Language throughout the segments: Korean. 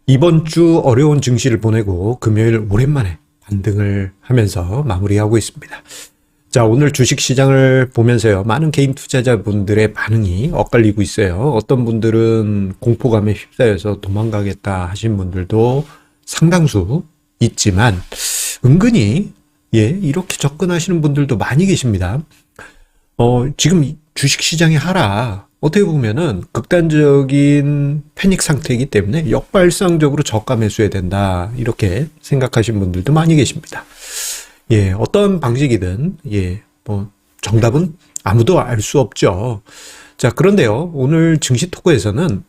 이번 주 어려운 증시를 보내고 금요일 오랜만에 반등을 하면서 마무리하고 있습니다. 자, 오늘 주식 시장을 보면서요, 많은 개인 투자자분들의 반응이 엇갈리고 있어요. 어떤 분들은 공포감에 휩싸여서 도망가겠다 하신 분들도 상당수 있지만, 은근히, 이렇게 접근하시는 분들도 많이 계십니다. 지금 주식 시장의 하락, 어떻게 보면은 극단적인 패닉 상태이기 때문에 역발상적으로 저가 매수해야 된다, 이렇게 생각하시는 분들도 많이 계십니다. 어떤 방식이든, 정답은 아무도 알 수 없죠. 자, 그런데요, 오늘 증시 토크에서는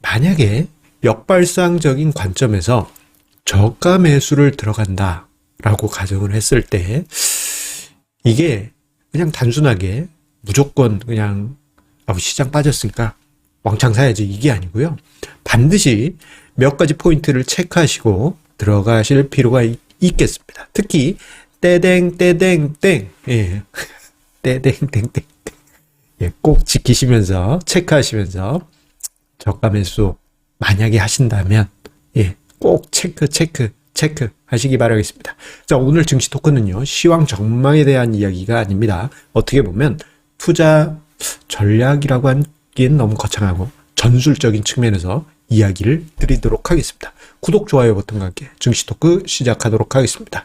만약에 역발상적인 관점에서 저가 매수를 들어간다라고 가정을 했을 때, 이게 그냥 단순하게 무조건 그냥 시장 빠졌으니까 왕창 사야지, 이게 아니고요. 반드시 몇 가지 포인트를 체크하시고 들어가실 필요가 있겠습니다. 특히 떼댕떼댕땡, 떼댕땡땡, 꼭 지키시면서 체크하시면서 저가 매수 만약에 하신다면 꼭 체크 하시기 바라겠습니다. 자, 오늘 증시 토크는요, 시황 전망에 대한 이야기가 아닙니다. 어떻게 보면 투자 전략이라고 하기엔 너무 거창하고 전술적인 측면에서 이야기를 드리도록 하겠습니다. 구독, 좋아요 버튼과 함께 증시 토크 시작하도록 하겠습니다.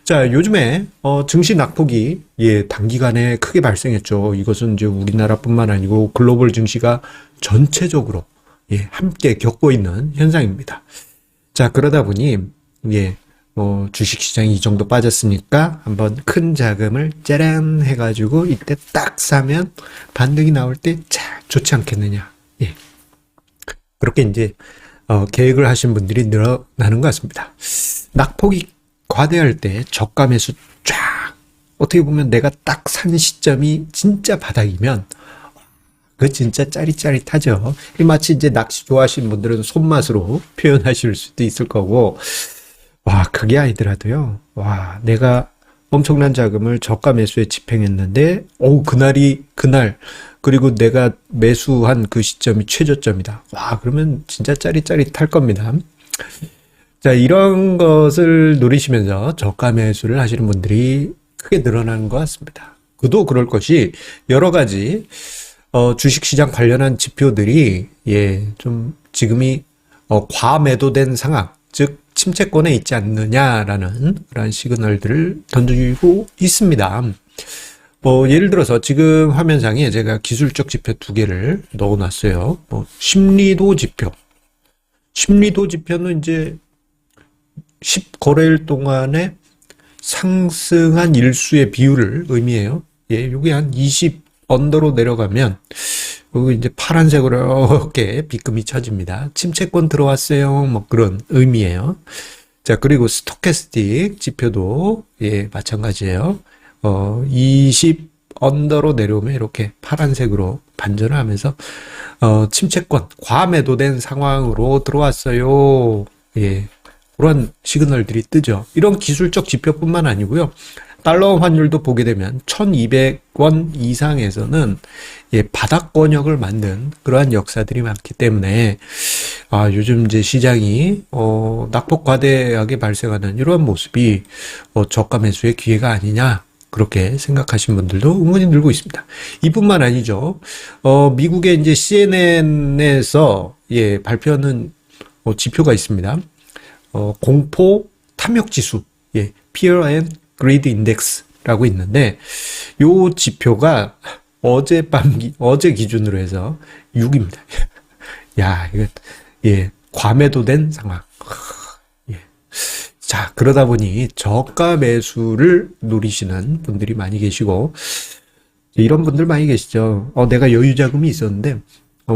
자, 요즘에 증시 낙폭이 단기간에 크게 발생했죠. 이것은 이제 우리나라뿐만 아니고 글로벌 증시가 전체적으로 함께 겪고 있는 현상입니다. 자, 그러다 보니 주식 시장이 이 정도 빠졌으니까 한번 큰 자금을 짜란 해가지고 이때 딱 사면 반등이 나올 때 좋지 않겠느냐. 그렇게 이제 계획을 하신 분들이 늘어나는 것 같습니다. 낙폭이 과대할 때 저가 매수 쫙, 어떻게 보면 내가 딱 산 시점이 진짜 바닥이면 그 진짜 짜릿짜릿하죠. 마치 이제 낚시 좋아하시는 분들은 손맛으로 표현하실 수도 있을 거고, 그게 아니더라도요, 내가 엄청난 자금을 저가 매수에 집행했는데, 그날, 그리고 내가 매수한 그 시점이 최저점이다. 그러면 진짜 짜릿짜릿할 겁니다. 자, 이런 것을 노리시면서 저가 매수를 하시는 분들이 크게 늘어나는 것 같습니다. 그도 그럴 것이 여러 가지, 주식시장 관련한 지표들이, 좀 지금이, 과매도된 상황, 즉, 침체권에 있지 않느냐라는 그런 시그널들을 던지고 있습니다. 예를 들어서 지금 화면상에 제가 기술적 지표 두 개를 넣어놨어요. 심리도 지표. 심리도 지표는 이제 10거래일 동안에 상승한 일수의 비율을 의미해요. 요게 한 20 언더로 내려가면 여기 이제 파란색으로 이렇게 빗금이 쳐집니다. 침체권 들어왔어요. 그런 의미예요. 자, 그리고 스토캐스틱 지표도 마찬가지예요. 20 언더로 내려오면 이렇게 파란색으로 반전을 하면서 침체권, 과매도된 상황으로 들어왔어요. 그런 시그널들이 뜨죠. 이런 기술적 지표뿐만 아니고요. 달러 환율도 보게 되면 1200원 이상에서는 바닥권역을 만든 그러한 역사들이 많기 때문에 요즘 이제 시장이 낙폭 과대하게 발생하는 이러한 모습이 저가 매수의 기회가 아니냐, 그렇게 생각하시는 분들도 은근히 늘고 있습니다. 이뿐만 아니죠. 미국의 이제 CNN에서 발표하는 지표가 있습니다. 공포 탐욕 지수, Fear and Greed Index라고 있는데, 요 지표가 어제 기준으로 해서 6입니다. 이거, 과매도된 상황. 자, 그러다 보니 저가 매수를 노리시는 분들이 많이 계시고, 이런 분들 많이 계시죠. 내가 여유 자금이 있었는데,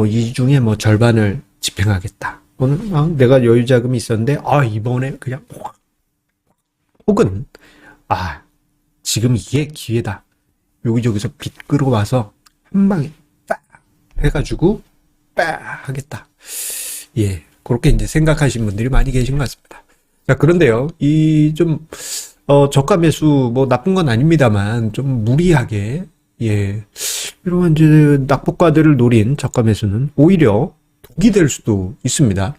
이 중에 절반을 집행하겠다. 내가 여유 자금이 있었는데, 이번에 그냥, 혹은, 지금 이게 기회다. 여기저기서 빚 끌어와서 한 방에 빡 해가지고 빡 하겠다. 그렇게 이제 생각하시는 분들이 많이 계신 것 같습니다. 자, 그런데요, 저가 매수, 나쁜 건 아닙니다만, 좀 무리하게, 이런 이제 낙폭과대를 노린 저가 매수는 오히려 독이 될 수도 있습니다.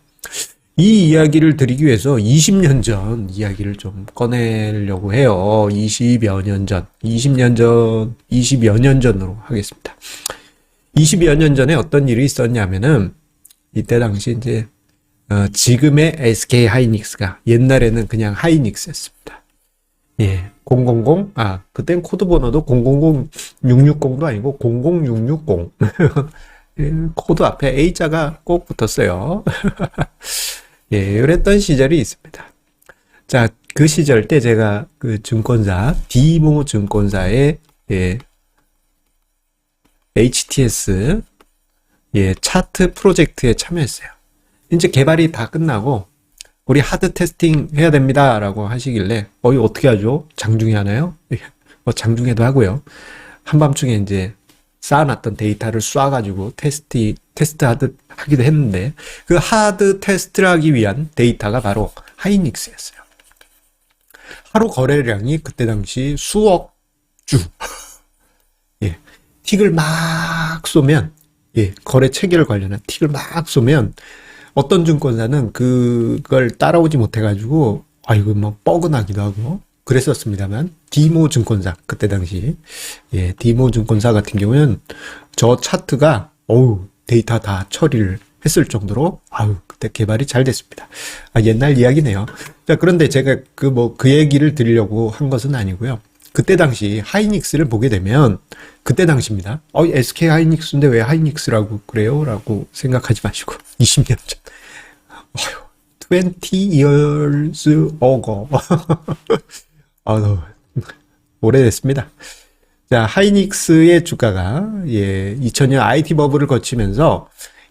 이 이야기를 드리기 위해서 20년 전 이야기를 좀 꺼내려고 해요. 20여 년 전, 20년 전, 20여 년 전으로 하겠습니다. 20여 년 전에 어떤 일이 있었냐면은, 이때 당시 이제, 지금의 SK 하이닉스가 옛날에는 그냥 하이닉스였습니다. 예, 000, 그땐 코드 번호도 000660도 아니고 00660. 코드 앞에 A자가 꼭 붙었어요. 예, 그랬던 시절이 있습니다. 자, 그 시절 때 제가 그 증권사, 디모 증권사의, 예, HTS, 예, 차트 프로젝트에 참여했어요. 이제 개발이 다 끝나고, 우리 하드 테스팅 해야 됩니다. 라고 하시길래, 이거 어떻게 하죠? 장중에 하나요? 뭐 장중에도 하고요. 한밤중에 이제 쌓아놨던 데이터를 쏴가지고 하기도 했는데, 그 하드 테스트를 하기 위한 데이터가 바로 하이닉스였어요. 하루 거래량이 그때 당시 수억 주. 예. 틱을 막 쏘면, 예, 거래 체계를 관련한 틱을 막 쏘면, 어떤 증권사는 그걸 따라오지 못해가지고, 이거 뭐 버그 나기도 하고, 그랬었습니다만, 디모 증권사, 그때 당시, 예, 디모 증권사 같은 경우는 저 차트가, 데이터 다 처리를 했을 정도로, 그때 개발이 잘 됐습니다. 옛날 이야기네요. 자, 그런데 제가 그 얘기를 드리려고 한 것은 아니고요. 그때 당시 하이닉스를 보게 되면, 그때 당시입니다. SK 하이닉스인데 왜 하이닉스라고 그래요? 라고 생각하지 마시고, 20년 전. 20 years ago. 오래됐습니다. 자, 하이닉스의 주가가, 예, 2000년 IT 버블을 거치면서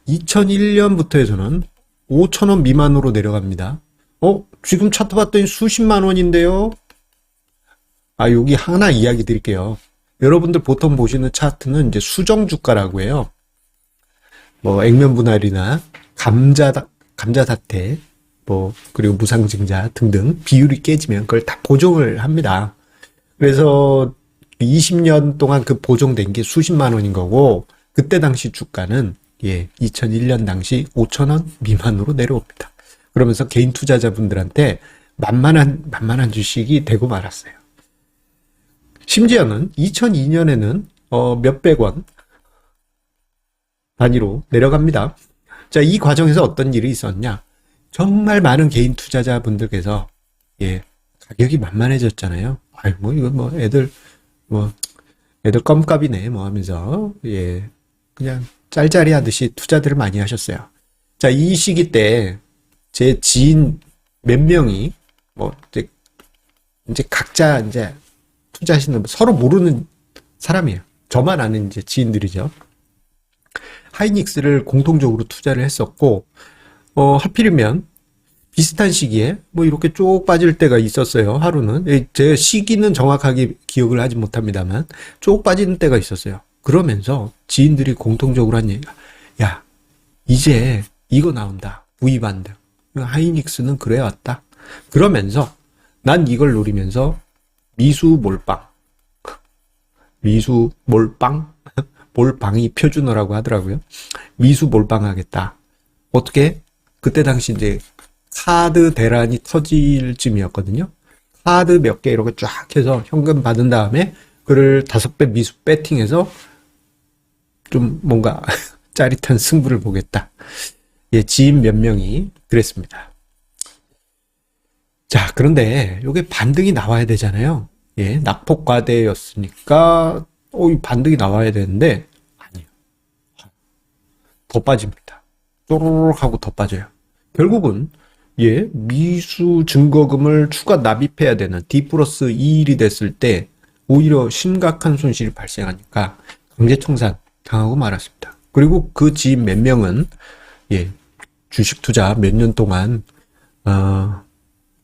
2001년부터 해서는 5,000원 미만으로 내려갑니다. 지금 차트 봤더니 수십만 원인데요? 여기 하나 이야기 드릴게요. 여러분들 보통 보시는 차트는 이제 수정 주가라고 해요. 뭐, 액면 분할이나 감자 사태, 그리고 무상증자 등등 비율이 깨지면 그걸 다 보정을 합니다. 그래서 20년 동안 그 보정된 게 수십만 원인 거고, 그때 당시 주가는, 예, 2001년 당시 5,000원 미만으로 내려옵니다. 그러면서 개인 투자자분들한테 만만한 주식이 되고 말았어요. 심지어는 2002년에는 몇백 원 단위로 내려갑니다. 자, 이 과정에서 어떤 일이 있었냐? 정말 많은 개인 투자자분들께서, 예, 가격이 만만해졌잖아요. 애들 껌값이네, 하면서, 예, 그냥 짤짤이 하듯이 투자들을 많이 하셨어요. 자, 이 시기 때, 제 지인 몇 명이, 이제 각자 투자하시는, 서로 모르는 사람이에요. 저만 아는 이제 지인들이죠. 하이닉스를 공통적으로 투자를 했었고, 하필이면 비슷한 시기에 이렇게 쭉 빠질 때가 있었어요. 하루는. 제 시기는 정확하게 기억을 하지 못합니다만 쭉 빠지는 때가 있었어요. 그러면서 지인들이 공통적으로 한 얘기가, 야, 이제 이거 나온다. V반등. 하이닉스는 그래 왔다. 그러면서 난 이걸 노리면서 미수 몰빵? 몰빵이 표준어라고 하더라고요. 미수 몰빵하겠다. 어떻게? 그때 당시 이제 카드 대란이 터질 쯤이었거든요. 카드 몇 개 이렇게 쫙 해서 현금 받은 다음에 그를 5배 미수 배팅해서 좀 뭔가 짜릿한 승부를 보겠다. 예, 지인 몇 명이 그랬습니다. 자, 그런데 이게 반등이 나와야 되잖아요. 예, 낙폭 과대였으니까 반등이 나와야 되는데 아니에요. 더 빠집니다. 쪼르륵 하고 더 빠져요. 결국은 예, 미수 증거금을 추가 납입해야 되는 D+2일이 됐을 때 오히려 심각한 손실이 발생하니까 강제청산 당하고 말았습니다. 그리고 그 지인 몇 명은 예, 주식 투자 몇 년 동안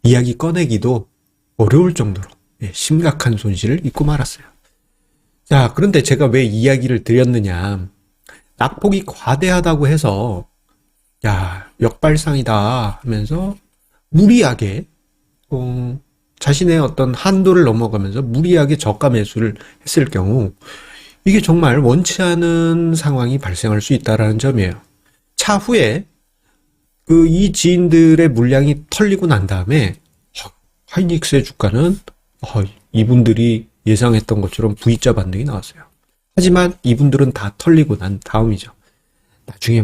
이야기 꺼내기도 어려울 정도로 예, 심각한 손실을 입고 말았어요. 자, 그런데 제가 왜 이야기를 드렸느냐. 낙폭이 과대하다고 해서 야, 역발상이다 하면서 무리하게 자신의 어떤 한도를 넘어가면서 무리하게 저가 매수를 했을 경우 이게 정말 원치 않은 상황이 발생할 수 있다는 점이에요. 차후에 이 지인들의 물량이 털리고 난 다음에 하이닉스의 주가는 이분들이 예상했던 것처럼 V자 반등이 나왔어요. 하지만 이분들은 다 털리고 난 다음이죠. 나중에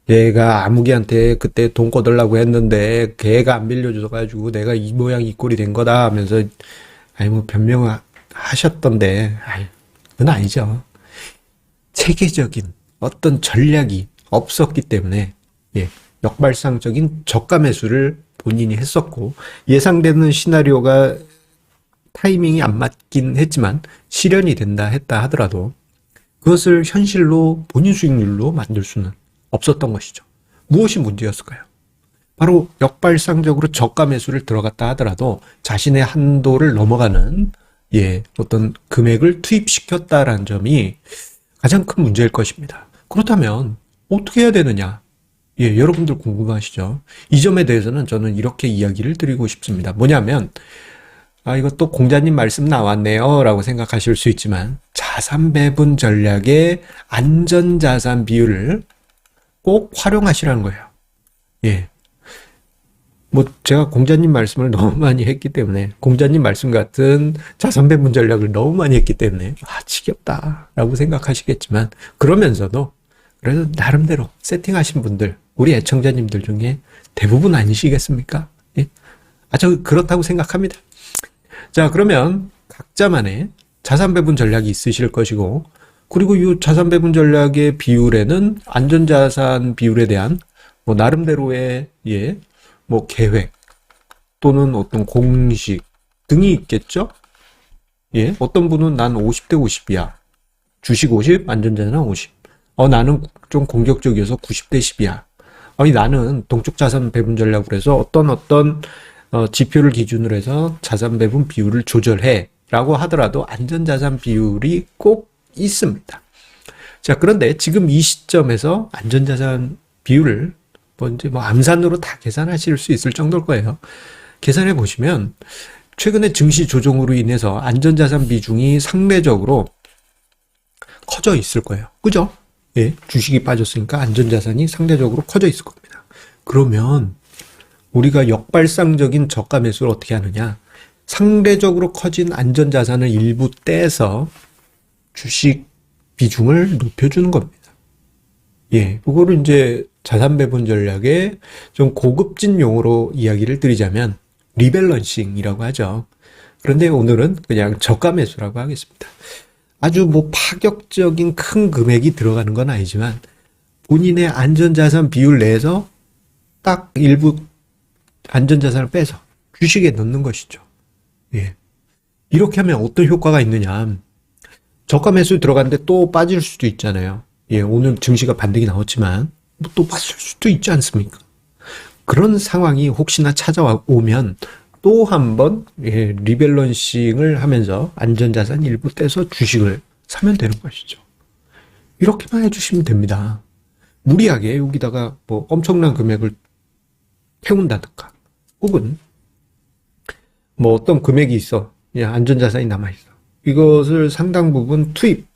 내가 아무개한테 그때 돈 꺼달라고 했는데 걔가 안 빌려줘가지고 내가 이 모양 이 꼴이 된 거다 하면서 변명하셨던데 그건 아니죠. 체계적인 어떤 전략이 없었기 때문에 역발상적인 저가 매수를 본인이 했었고, 예상되는 시나리오가 타이밍이 안 맞긴 했지만 실현이 된다 했다 하더라도 그것을 현실로 본인 수익률로 만들 수는 없었던 것이죠. 무엇이 문제였을까요? 바로 역발상적으로 저가 매수를 들어갔다 하더라도 자신의 한도를 넘어가는 어떤 금액을 투입시켰다라는 점이 가장 큰 문제일 것입니다. 그렇다면 어떻게 해야 되느냐? 여러분들 궁금하시죠? 이 점에 대해서는 저는 이렇게 이야기를 드리고 싶습니다. 뭐냐면 이것도 공자님 말씀 나왔네요 라고 생각하실 수 있지만, 자산 배분 전략의 안전자산 비율을 꼭 활용하시라는 거예요. 제가 공자님 말씀을 너무 많이 했기 때문에, 공자님 말씀 같은 자산 배분 전략을 너무 많이 했기 때문에 지겹다 라고 생각하시겠지만, 그러면서도 그래도 나름대로 세팅하신 분들, 우리 애청자님들 중에 대부분 아니시겠습니까? 저 그렇다고 생각합니다. 자, 그러면 각자만의 자산 배분 전략이 있으실 것이고, 그리고 이 자산 배분 전략의 비율에는 안전자산 비율에 대한 나름대로의 계획 또는 어떤 공식 등이 있겠죠? 어떤 분은 난 50대 50이야. 주식 50, 안전자산 50. 나는 좀 공격적이어서 90대 10이야. 나는 동쪽 자산 배분 전략으로 해서 어떤 지표를 기준으로 해서 자산 배분 비율을 조절해 라고 하더라도 안전자산 비율이 꼭 있습니다. 자, 그런데 지금 이 시점에서 안전자산 비율을 암산으로 다 계산하실 수 있을 정도일 거예요. 계산해 보시면 최근에 증시 조정으로 인해서 안전자산 비중이 상대적으로 커져 있을 거예요. 그죠? 주식이 빠졌으니까 안전자산이 상대적으로 커져 있을 겁니다. 그러면 우리가 역발상적인 저가 매수를 어떻게 하느냐? 상대적으로 커진 안전자산을 일부 떼서 주식 비중을 높여주는 겁니다. 그거를 이제 자산 배분 전략의 좀 고급진 용어로 이야기를 드리자면 리밸런싱이라고 하죠. 그런데 오늘은 그냥 저가 매수라고 하겠습니다. 아주 파격적인 큰 금액이 들어가는 건 아니지만 본인의 안전자산 비율 내에서 딱 일부 안전자산을 빼서 주식에 넣는 것이죠. 이렇게 하면 어떤 효과가 있느냐. 저가 매수 들어갔는데 또 빠질 수도 있잖아요. 오늘 증시가 반등이 나왔지만 또 빠질 수도 있지 않습니까? 그런 상황이 혹시나 찾아오면 또 한 번 리밸런싱을 하면서 안전자산 일부 떼서 주식을 사면 되는 것이죠. 이렇게만 해주시면 됩니다. 무리하게 여기다가 엄청난 금액을 태운다든가, 혹은 어떤 금액이 있어, 안전자산이 남아있어, 이것을 상당 부분 투입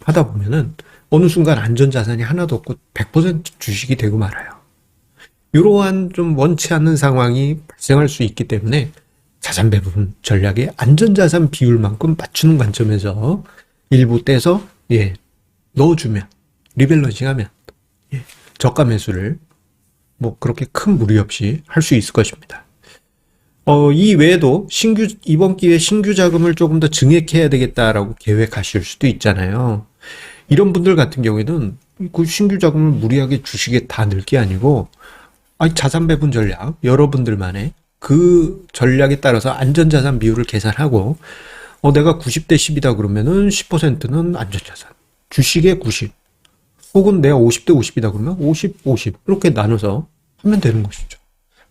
하다 보면은 어느 순간 안전자산이 하나도 없고 100% 주식이 되고 말아요. 이러한 좀 원치 않는 상황이 발생할 수 있기 때문에 자산 배분 전략의 안전자산 비율만큼 맞추는 관점에서 일부 떼서 넣어주면, 리밸런싱하면 저가 매수를 그렇게 큰 무리 없이 할 수 있을 것입니다. 이 외에도 이번 기회에 신규 자금을 조금 더 증액해야 되겠다라고 계획하실 수도 있잖아요. 이런 분들 같은 경우에는 그 신규 자금을 무리하게 주식에 다 넣을 게 아니고, 자산 배분 전략, 여러분들만의 그 전략에 따라서 안전자산 비율을 계산하고, 내가 90대 10이다 그러면은 10%는 안전자산, 주식의 90, 혹은 내가 50대 50이다 그러면 50, 50 이렇게 나눠서 하면 되는 것이죠.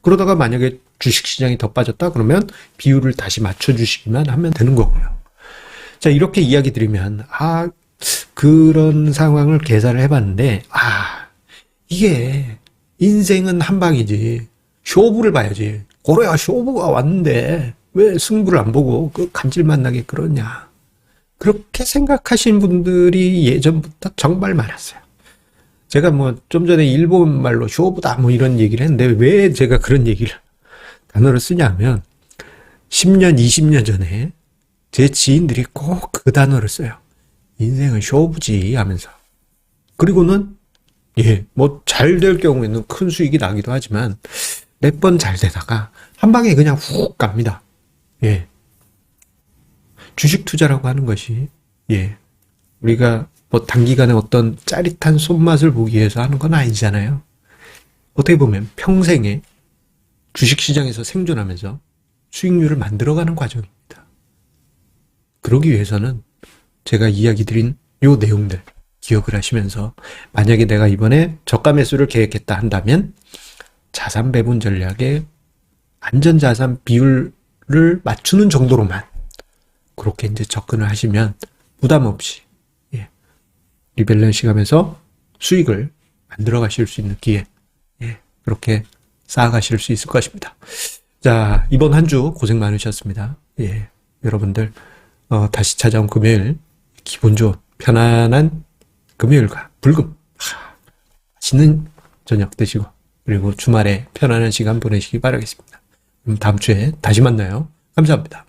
그러다가 만약에 주식시장이 더 빠졌다 그러면 비율을 다시 맞춰주시기만 하면 되는 거고요. 자, 이렇게 이야기 드리면 그런 상황을 계산을 해봤는데 이게 인생은 한 방이지, 쇼부를 봐야지, 고래야 쇼부가 왔는데 왜 승부를 안 보고 그 감질만 나게 그러냐, 그렇게 생각하신 분들이 예전부터 정말 많았어요. 제가 뭐 좀 전에 일본 말로 쇼부다 뭐 이런 얘기를 했는데 왜 제가 그런 얘기를 단어를 쓰냐면 10년, 20년 전에 제 지인들이 꼭 그 단어를 써요. 인생은 쇼부지 하면서. 그리고는 뭐 잘 될 경우에는 큰 수익이 나기도 하지만 몇 번 잘 되다가 한 방에 그냥 훅 갑니다. 주식 투자라고 하는 것이 우리가 뭐 단기간에 어떤 짜릿한 손맛을 보기 위해서 하는 건 아니잖아요. 어떻게 보면 평생에 주식시장에서 생존하면서 수익률을 만들어가는 과정입니다. 그러기 위해서는 제가 이야기 드린 요 내용들 기억을 하시면서 만약에 내가 이번에 저가 매수를 계획했다 한다면 자산 배분 전략의 안전자산 비율을 맞추는 정도로만 그렇게 이제 접근을 하시면 부담 없이 리밸런싱 하면서 수익을 만들어 가실 수 있는 기회 그렇게 쌓아가실 수 있을 것입니다. 자, 이번 한 주 고생 많으셨습니다. 여러분들 다시 찾아온 금요일 기분 좋은 편안한 금요일과 불금 맛있는 저녁 드시고 그리고 주말에 편안한 시간 보내시기 바라겠습니다. 그럼 다음 주에 다시 만나요. 감사합니다.